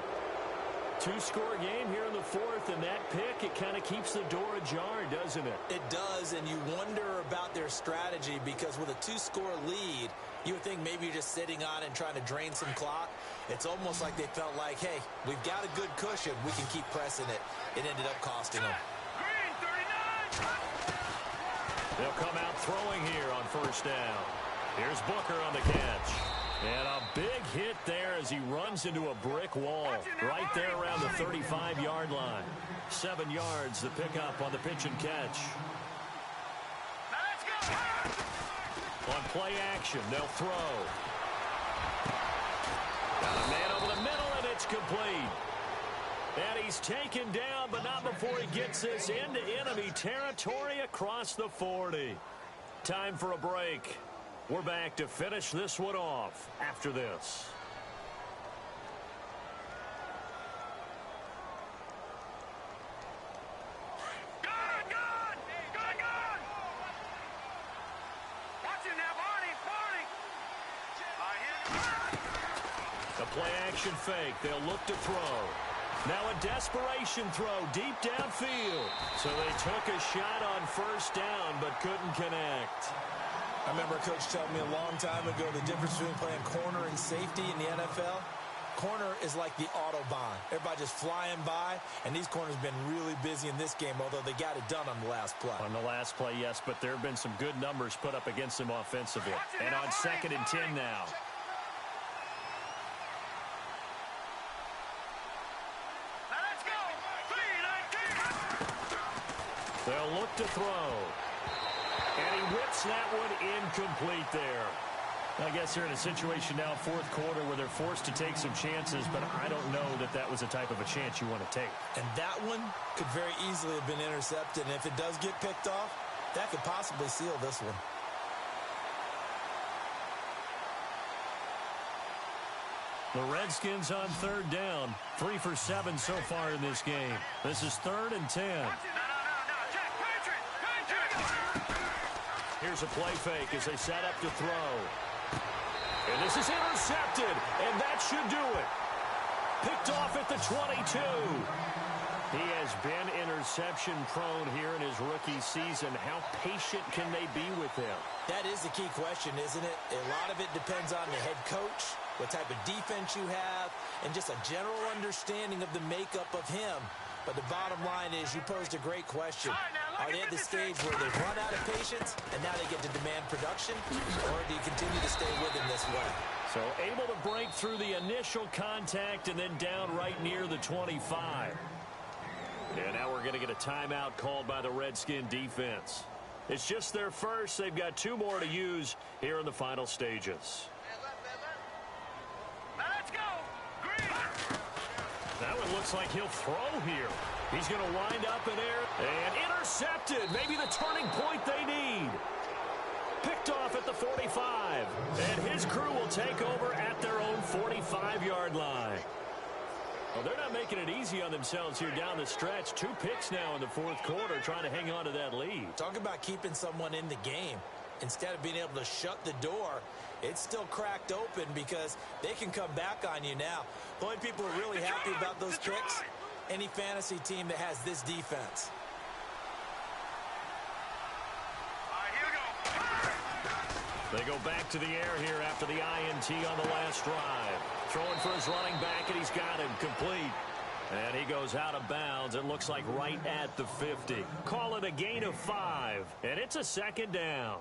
Speaker 2: Two-score game here in the fourth, and that pick, it kind of keeps the door ajar, doesn't it?
Speaker 3: It does, and you wonder about their strategy because with a two-score lead, you would think maybe you're just sitting on it and trying to drain some clock. It's almost like they felt like, hey, we've got a good cushion. We can keep pressing it. It ended up costing them.
Speaker 5: Green 39.
Speaker 2: They'll come out throwing here on first down. Here's Booker on the catch. And a big hit there as he runs into a brick wall right there around the 35-yard line. 7 yards the pickup on the pitch and catch.
Speaker 5: Let's go.
Speaker 2: On play action, they'll throw. Got a man over the middle, and it's complete. And he's taken down, but not before he gets this into enemy territory across the 40. Time for a break. We're back to finish this one off after this.
Speaker 5: Good. Watch it now, Barney.
Speaker 2: The play action fake. They'll look to throw. Now a desperation throw deep downfield. So they took a shot on first down but couldn't connect.
Speaker 4: I remember a coach telling me a long time ago the difference between playing corner and safety in the NFL. Corner is like the Autobahn. Everybody just flying by, and these corners have been really busy in this game, although they got it done on the last play.
Speaker 2: On the last play, yes, but there have been some good numbers put up against them offensively. And on 2nd and 10 now.
Speaker 5: Let's go. 3-19.
Speaker 2: They'll look to throw. And he whips that one incomplete there. I guess they're in a situation now, fourth quarter, where they're forced to take some chances, but I don't know that that was the type of a chance you want to take.
Speaker 4: And that one could very easily have been intercepted, and if it does get picked off, that could possibly seal this one.
Speaker 2: The Redskins on 3rd down, 3 for 7 so far in this game. This is 3rd and 10.
Speaker 5: No. Check. Patriot.
Speaker 2: Here's a play fake as they set up to throw. And this is intercepted, and that should do it. Picked off at the 22. He has been interception prone here in his rookie season. How patient can they be with him?
Speaker 3: That is the key question, isn't it? A lot of it depends on the head coach, what type of defense you have, and just a general understanding of the makeup of him. But the bottom line is you posed a great question. Are they at the stage where they've run out of patience and now they get to demand production? Or do you continue to stay with him this way?
Speaker 2: So able to break through the initial contact and then down right near the 25. And now we're going to get a timeout called by the Redskin defense. It's just their first. They've got 2 more to use here in the final stages.
Speaker 5: Let's go. Green.
Speaker 2: That one looks like he'll throw here. He's going to wind up in air and intercepted. Maybe the turning point they need. Picked off at the 45. And his crew will take over at their own 45-yard line. Well, they're not making it easy on themselves here down the stretch. 2 picks now in the fourth quarter trying to hang on to that lead.
Speaker 3: Talk about keeping someone in the game. Instead of being able to shut the door, it's still cracked open because they can come back on you now. The only people who are really happy about those picks, any fantasy team that has this defense.
Speaker 5: All right, here we go.
Speaker 2: They go back to the air here after the INT on the last drive. Throwing for his running back, and he's got him complete. And he goes out of bounds. It looks like right at the 50. Call it a gain of 5. And it's a second down.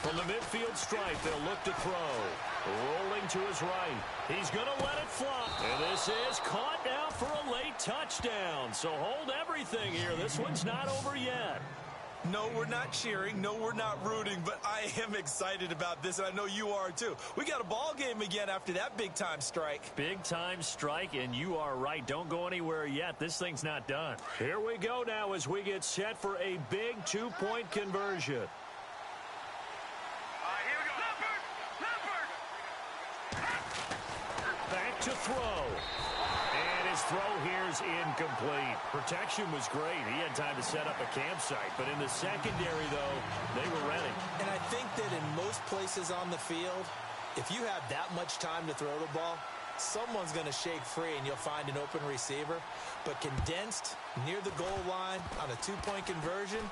Speaker 2: From the midfield stripe, they'll look to throw. Rolling to his right. He's going to let it fly. And this is caught now for a late touchdown. So hold everything here. This one's not over yet.
Speaker 3: No, we're not cheering. No, we're not rooting. But I am excited about this, and I know you are too. We got a ball game again after that big-time strike.
Speaker 2: Big-time strike, and you are right. Don't go anywhere yet. This thing's not done. Here we go now as we get set for a big two-point conversion. Back to throw. And his throw here is incomplete. Protection was great. He had time to set up a campsite. But in the secondary, though, they were ready.
Speaker 3: And I think that in most places on the field, if you have that much time to throw the ball, someone's going to shake free and you'll find an open receiver. But condensed near the goal line on a two-point conversion,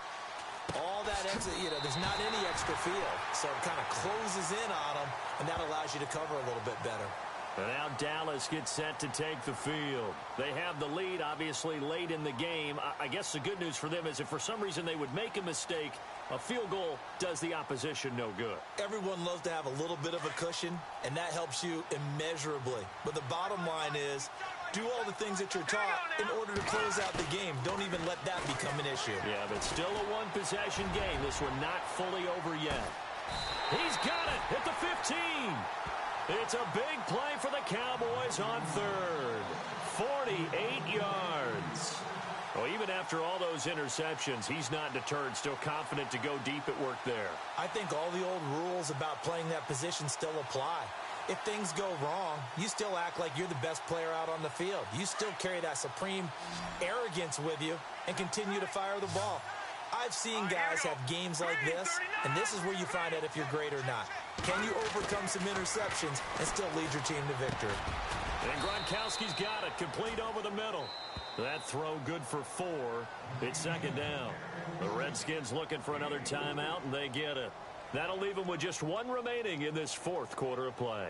Speaker 3: all that extra, there's not any extra field. So it kind of closes in on them, and that allows you to cover a little bit better.
Speaker 2: And now Dallas gets set to take the field. They have the lead, obviously, late in the game. I guess the good news for them is if for some reason they would make a mistake, a field goal does the opposition no good.
Speaker 3: Everyone loves to have a little bit of a cushion, and that helps you immeasurably. But the bottom line is, do all the things that you're taught in order to close out the game. Don't even let that become an issue.
Speaker 2: Yeah, but still a one-possession game. This one not fully over yet. He's got it at the 15. It's a big play for the Cowboys on third. 48 yards. Well, even after all those interceptions, he's not deterred, still confident to go deep at work there.
Speaker 3: I think all the old rules about playing that position still apply. If things go wrong, you still act like you're the best player out on the field. You still carry that supreme arrogance with you and continue to fire the ball. I've seen guys have games like this, and this is where you find out if you're great or not. Can you overcome some interceptions and still lead your team to victory?
Speaker 2: And Gronkowski's got it, complete over the middle. That throw good for 4. It's second down. The Redskins looking for another timeout, and they get it. That'll leave them with just one remaining in this fourth quarter of play.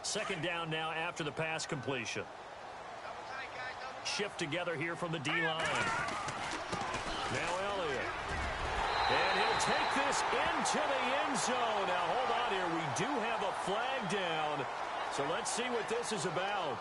Speaker 2: Second down now after the pass completion. Shift together here from the D-line. Now Elliott. And he'll take this into the end zone. Now, hold on here. We do have a flag down. So let's see what this is about.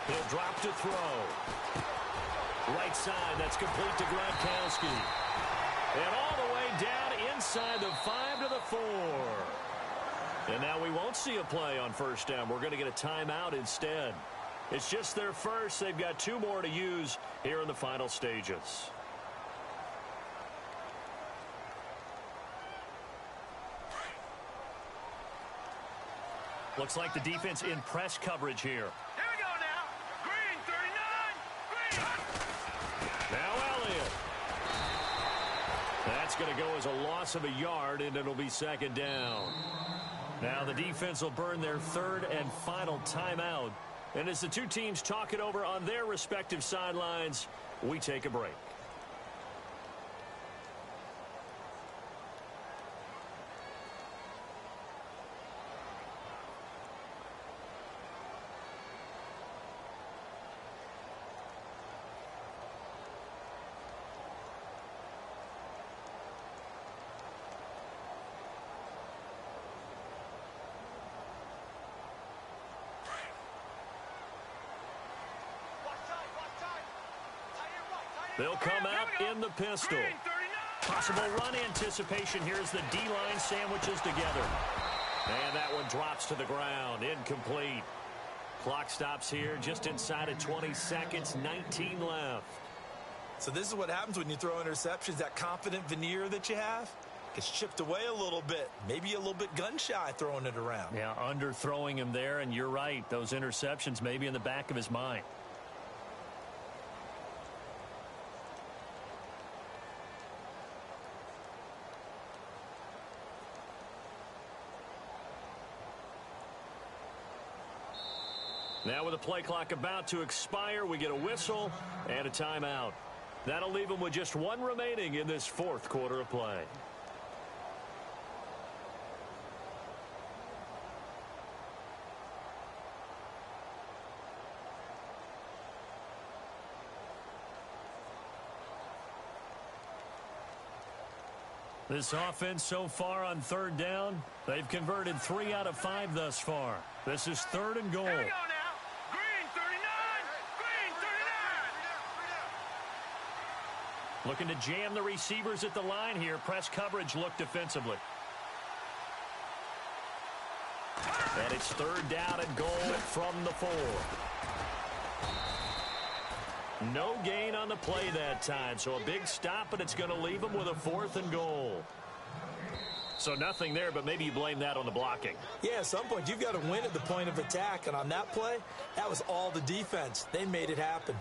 Speaker 2: He'll drop to throw. Right side, that's complete to Gronkowski. And all the way down inside the 5 to the 4. And now we won't see a play on first down. We're going to get a timeout instead. It's just their first. They've got 2 more to use here in the final stages. Looks like the defense in press coverage here.
Speaker 5: Here we go now. Green, 39. Green.
Speaker 2: Now Elliott. That's going to go as a loss of a yard, and it'll be second down. Now the defense will burn their third and final timeout. And as the two teams talk it over on their respective sidelines, we take a break. They'll come out in the pistol. Possible run anticipation here as the D-line sandwiches together. And that one drops to the ground. Incomplete. Clock stops here just inside of 20 seconds. 19 left.
Speaker 3: So this is what happens when you throw interceptions. That confident veneer that you have gets chipped away a little bit. Maybe a little bit gun-shy throwing it around.
Speaker 2: Yeah, underthrowing him there, and you're right. Those interceptions may be in the back of his mind. Now with the play clock about to expire, we get a whistle and a timeout. That'll leave them with just one remaining in this fourth quarter of play. This offense so far on third down, they've converted 3 out of 5 thus far. This is 3rd and goal.
Speaker 5: Here we go now. Green 39. Green 39.
Speaker 2: Looking to jam the receivers at the line here. Press coverage look defensively. And it's 3rd down and goal from the 4. No gain on the play that time, so a big stop, but it's going to leave them with a 4th and goal. So nothing there, but maybe you blame that on the blocking.
Speaker 3: Yeah, at some point, you've got to win at the point of attack, and on that play, that was all the defense. They made it happen.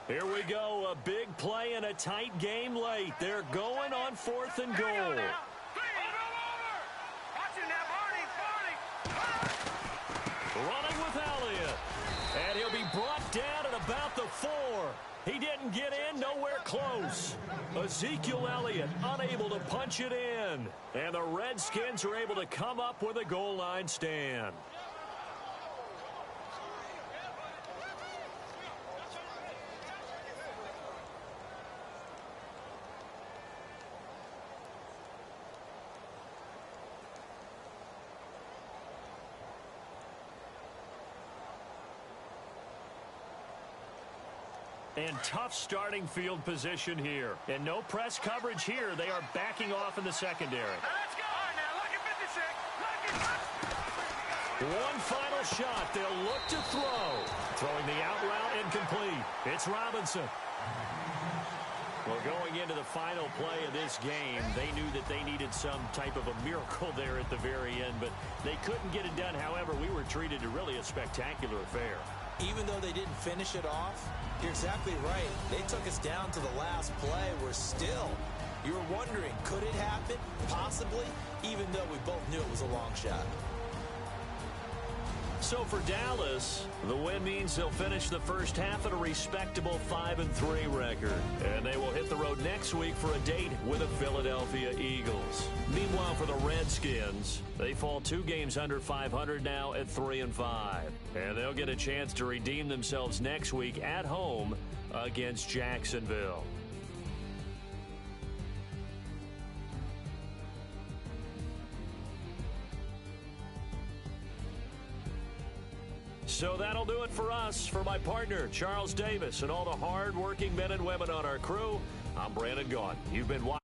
Speaker 2: Here we go, a big play and a tight game late. They're going on 4th and goal. Running with Elliott. And he'll be brought down at about the 4. He didn't get in, nowhere close. Ezekiel Elliott unable to punch it in. And the Redskins are able to come up with a goal line stand. And tough starting field position here. And no press coverage here. They are backing off in the secondary.
Speaker 5: Let's go. All right, now, lucky 56.
Speaker 2: One final shot. They'll look to throw. Throwing the out route incomplete. It's Robinson. Well, going into the final play of this game, they knew that they needed some type of a miracle there at the very end, but they couldn't get it done. However, we were treated to really a spectacular affair.
Speaker 3: Even though they didn't finish it off, you're exactly right. They took us down to the last play. We're still, you were wondering, could it happen? Possibly, even though we both knew it was a long shot.
Speaker 2: So for Dallas, the win means they'll finish the first half at a respectable 5-3 record. And they will hit the road next week for a date with the Philadelphia Eagles. Meanwhile, for the Redskins, they fall 2 games under 500 now at 3-5. And they'll get a chance to redeem themselves next week at home against Jacksonville. So that'll do it for us. For my partner, Charles Davis, and all the hard-working men and women on our crew, I'm Brandon Gaughan. You've been watching.